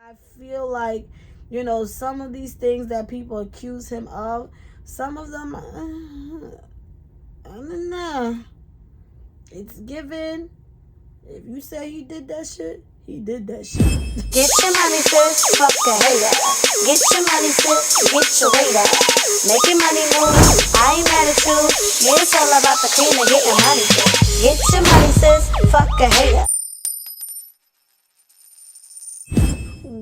I feel like, some of these things that people accuse him of, some of them, I don't know. It's given. If you say he did that shit, he did that shit. Get your money, sis. Fuck the hater. Get your money, sis. Get your weight up. Make your money move. I ain't mad at you. Yeah, it's all about the cream and getting money, sis. Get your money, sis. Fuck a hater.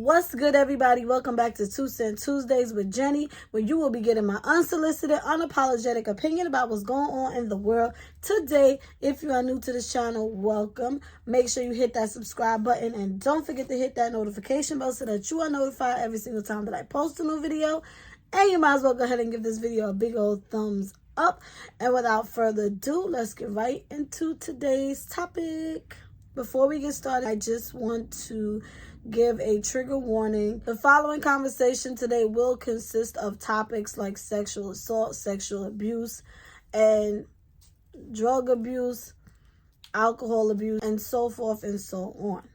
What's good, everybody? Welcome back to 2 Cent Tuesdays with Jenny, where you will be getting my unsolicited, unapologetic opinion about what's going on in the world today. If you are new to this channel, welcome. Make sure you hit that subscribe button and don't forget to hit that notification bell so that you are notified every single time that I post a new video. And you might as well go ahead and give this video a big old thumbs up. And without further ado, let's get right into today's topic. Before we get started, I just want to give a trigger warning. The following conversation today will consist of topics like sexual assault, sexual abuse, and drug abuse, alcohol abuse, and so forth and so on.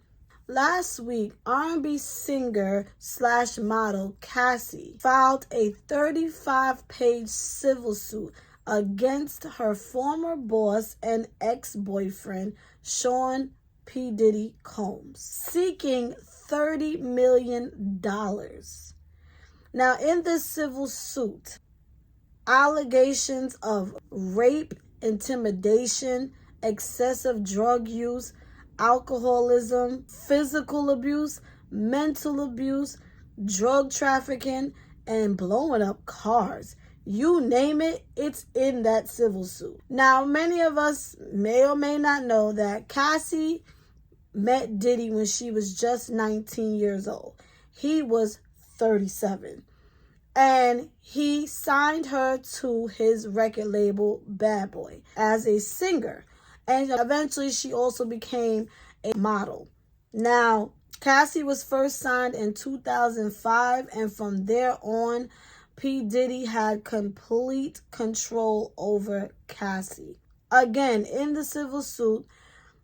Last week, R&B singer / model Cassie filed a 35-page civil suit against her former boss and ex-boyfriend, Sean P. Diddy Combs, seeking $30 million. Now, in this civil suit, allegations of rape, intimidation, excessive drug use, alcoholism, physical abuse, mental abuse, drug trafficking, and blowing up cars. You name it, it's in that civil suit. Now, many of us may or may not know that Cassie met Diddy when she was just 19 years old. He was 37. And he signed her to his record label, Bad Boy, as a singer. And eventually she also became a model. Now, Cassie was first signed in 2005, and from there on, P. Diddy had complete control over Cassie. Again, in the civil suit,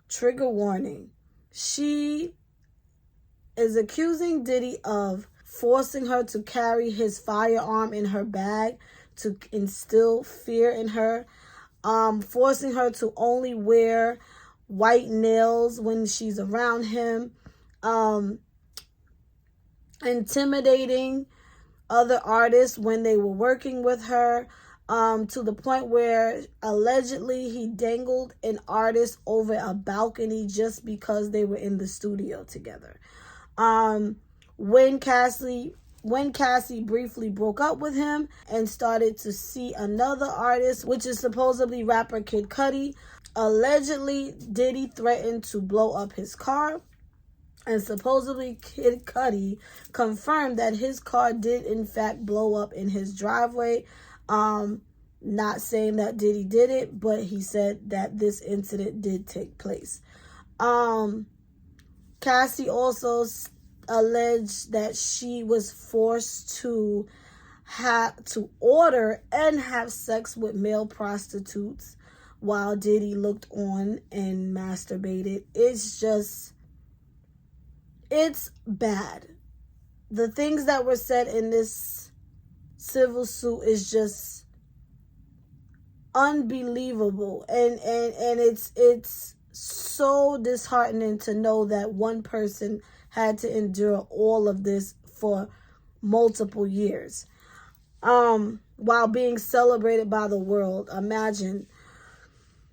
trigger warning, she is accusing Diddy of forcing her to carry his firearm in her bag to instill fear in her, forcing her to only wear white nails when she's around him, intimidating other artists when they were working with her, to the point where allegedly he dangled an artist over a balcony just because they were in the studio together. When Cassie briefly broke up with him and started to see another artist, which is supposedly rapper Kid Cudi, allegedly Diddy threatened to blow up his car. And supposedly Kid Cudi confirmed that his car did in fact blow up in his driveway. Not saying that Diddy did it, but he said that this incident did take place. Cassie also alleged that she was forced to order and have sex with male prostitutes while Diddy looked on and masturbated. It's bad. The things that were said in this civil suit is just unbelievable. And it's so disheartening to know that one person had to endure all of this for multiple years, while being celebrated by the world. Imagine.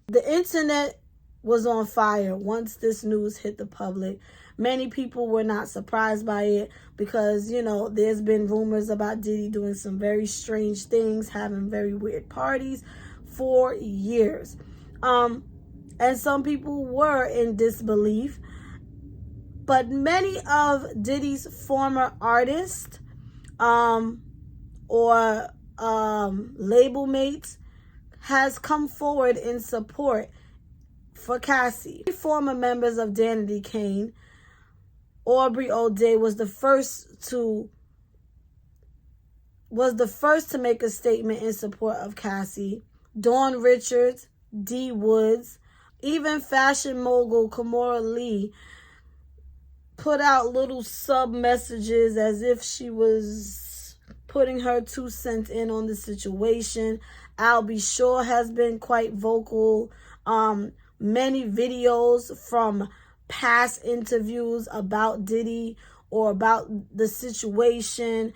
The internet was on fire once this news hit the public. Many people were not surprised by it because, there's been rumors about Diddy doing some very strange things, having very weird parties for years. And some people were in disbelief. But many of Diddy's former artists or label mates has come forward in support for Cassie. Former members of Danity Kane, Aubrey O'Day was the first to make a statement in support of Cassie. Dawn Richards, D. Woods, even fashion mogul Kimora Lee put out little sub messages as if she was putting her 2 cents in on the situation. I'll Be Sure has been quite vocal. Many videos from past interviews about Diddy or about the situation,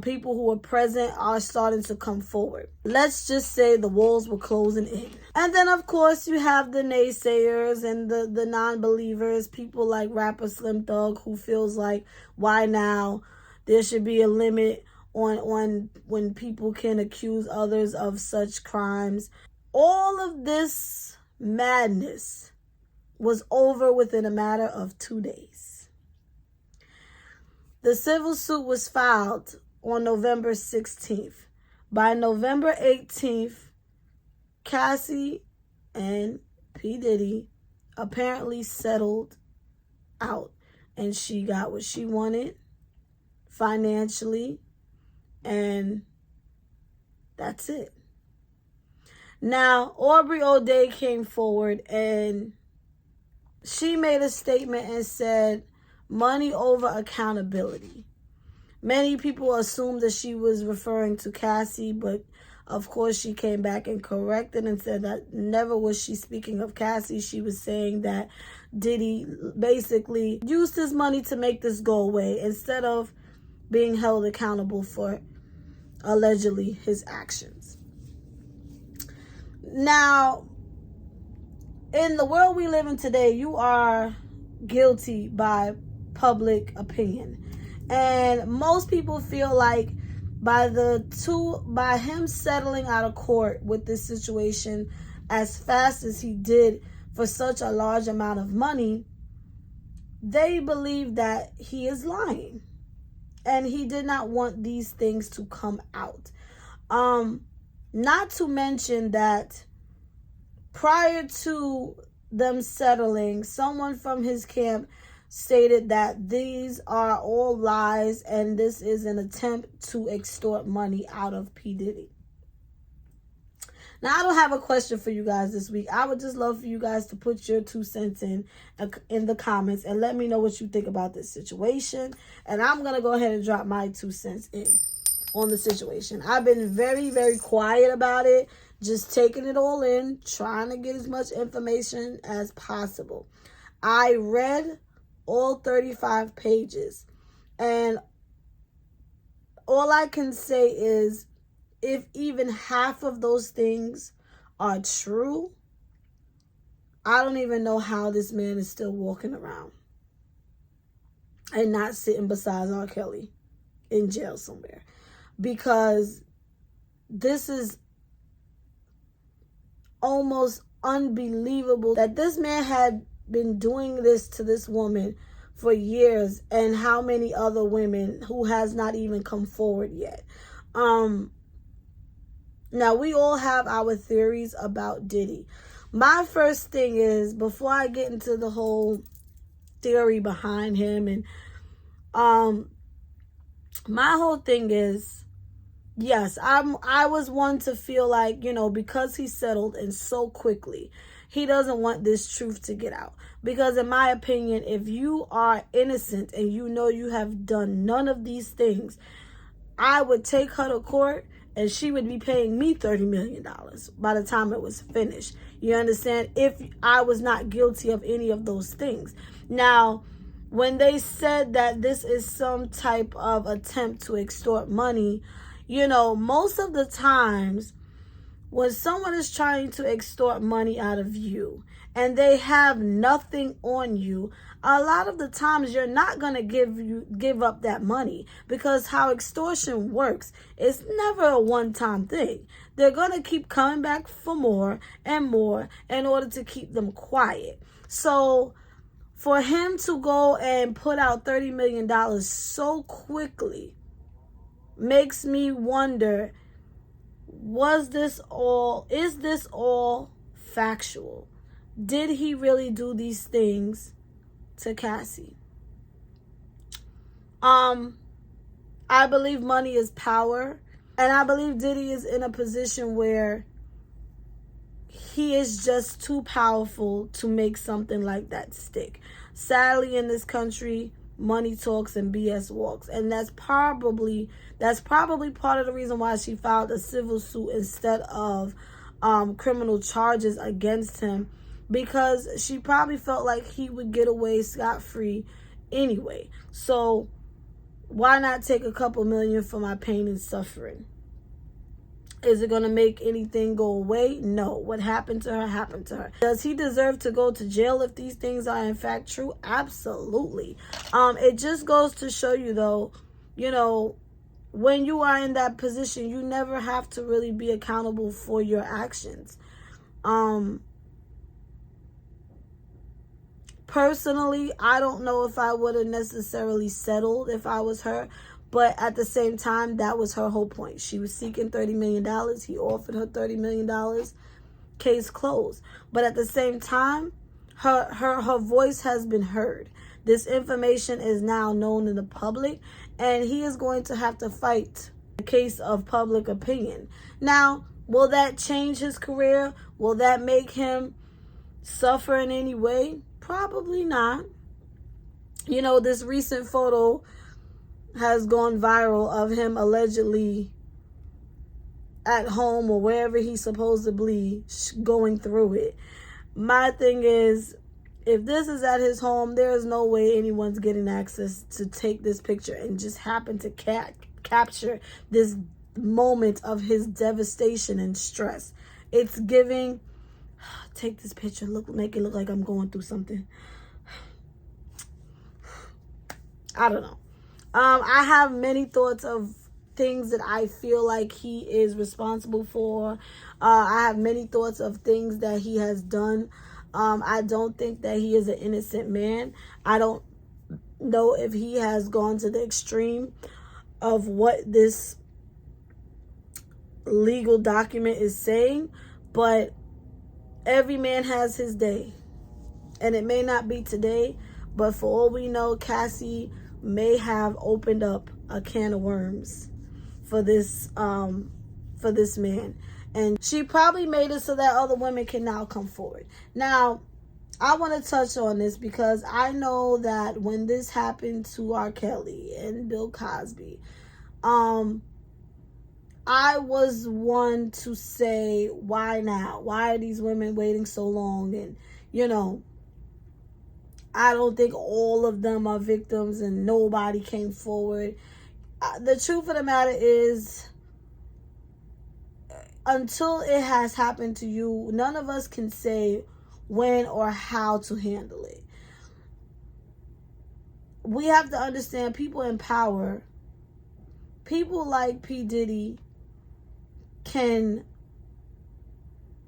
people who were present are starting to come forward. Let's just say the walls were closing in. And then, of course, you have the naysayers and the non-believers, people like rapper Slim Thug, who feels like, why now? There should be a limit on when people can accuse others of such crimes. All of this madness was over within a matter of 2 days. The civil suit was filed on November 16th. By November 18th, Cassie and P. Diddy apparently settled out, and she got what she wanted financially, and that's it. Now, Aubrey O'Day came forward and she made a statement and said, money over accountability. Many people assumed that she was referring to Cassie, but of course she came back and corrected and said that never was she speaking of Cassie. She was saying that Diddy basically used his money to make this go away instead of being held accountable for allegedly his actions. Now, in the world we live in today, you are guilty by public opinion. And most people feel like by him settling out of court with this situation as fast as he did for such a large amount of money, they believe that he is lying. And he did not want these things to come out. Not to mention that prior to them settling, someone from his camp stated that these are all lies and this is an attempt to extort money out of P. Diddy. Now, I don't have a question for you guys this week. I would just love for you guys to put your 2 cents in the comments and let me know what you think about this situation. And I'm going to go ahead and drop my 2 cents in on the situation. I've been very, very quiet about it, just taking it all in, trying to get as much information as possible. I read all 35 pages, and all I can say is, if even half of those things are true, I don't even know how this man is still walking around and not sitting beside R. Kelly in jail somewhere. Because this is almost unbelievable that this man had been doing this to this woman for years, and how many other women who has not even come forward yet. Now, we all have our theories about Diddy. My first thing is, before I get into the whole theory behind him, and my whole thing is, yes, I was one to feel like, because he settled and so quickly, he doesn't want this truth to get out. Because in my opinion, if you are innocent and you know you have done none of these things, I would take her to court and she would be paying me $30 million by the time it was finished. You understand? If I was not guilty of any of those things. Now, when they said that this is some type of attempt to extort money, most of the times when someone is trying to extort money out of you and they have nothing on you, a lot of the times you're not going to give up that money, because how extortion works, it's never a one-time thing. They're going to keep coming back for more and more in order to keep them quiet. So for him to go and put out $30 million so quickly makes me wonder, is this all factual? Did he really do these things to Cassie? I believe money is power, and I believe Diddy is in a position where he is just too powerful to make something like that stick. Sadly, in this country, money talks and BS walks. And that's probably part of the reason why she filed a civil suit instead of criminal charges against him, because she probably felt like he would get away scot-free anyway. So why not take a couple million for my pain and suffering? Is it going to make anything go away? No. What happened to her happened to her. Does he deserve to go to jail if these things are in fact true? Absolutely. It just goes to show you, though, you know, when you are in that position, you never have to really be accountable for your actions. Personally, I don't know if I would have necessarily settled if I was her. But at the same time, that was her whole point. She was seeking $30 million. He offered her $30 million. Case closed. But at the same time, her voice has been heard. This information is now known in the public, and he is going to have to fight the case of public opinion. Now, will that change his career? Will that make him suffer in any way? Probably not. You know, this recent photo has gone viral of him allegedly at home or wherever he's supposedly going through it. My thing is, if this is at his home, there is no way anyone's getting access to take this picture and just happen to capture this moment of his devastation and stress. It's giving, take this picture, make it look like I'm going through something. I don't know. I have many thoughts of things that I feel like he is responsible for. I have many thoughts of things that he has done. I don't think that he is an innocent man. I don't know if he has gone to the extreme of what this legal document is saying, but every man has his day. And it may not be today, but for all we know, Cassie may have opened up a can of worms for this man, and she probably made it so that other women can now come forward. Now, I want to touch on this because I know that when this happened to R. Kelly and Bill Cosby, I was one to say, why now? Why are these women waiting so long? And, you know, I don't think all of them are victims and nobody came forward. The truth of the matter is, until it has happened to you, none of us can say when or how to handle it. We have to understand, people in power, people like P. Diddy, can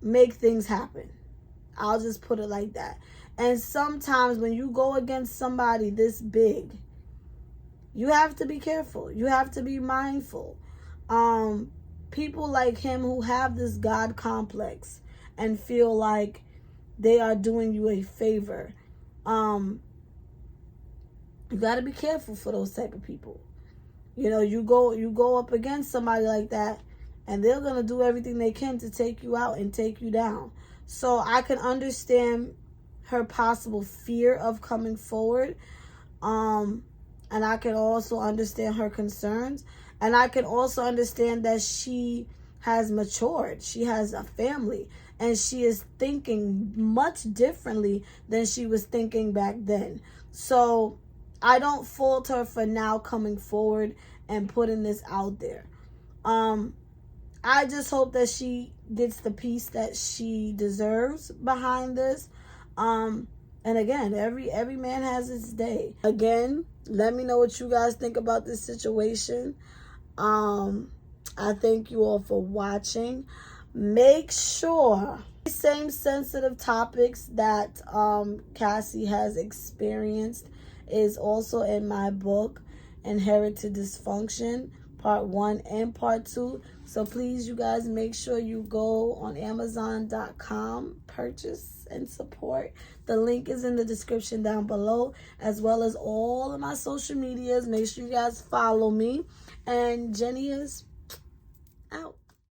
make things happen. I'll just put it like that. And sometimes when you go against somebody this big, you have to be careful. You have to be mindful. People like him who have this God complex and feel like they are doing you a favor, you got to be careful for those type of people. You know, you go up against somebody like that, and they're going to do everything they can to take you out and take you down. So I can understand her possible fear of coming forward. And I can also understand her concerns. And I can also understand that she has matured. She has a family. And she is thinking much differently than she was thinking back then. So I don't fault her for now coming forward and putting this out there. I just hope that she gets the peace that she deserves behind this. And again, every man has his day. Again, let me know what you guys think about this situation. I thank you all for watching. Make sure the same sensitive topics that Cassie has experienced is also in my book, Inherited Dysfunction, Part 1 and Part 2. So please, you guys, make sure you go on Amazon.com, purchase and support. The link is in the description down below, as well as all of my social medias. Make sure you guys follow me. And Jenny is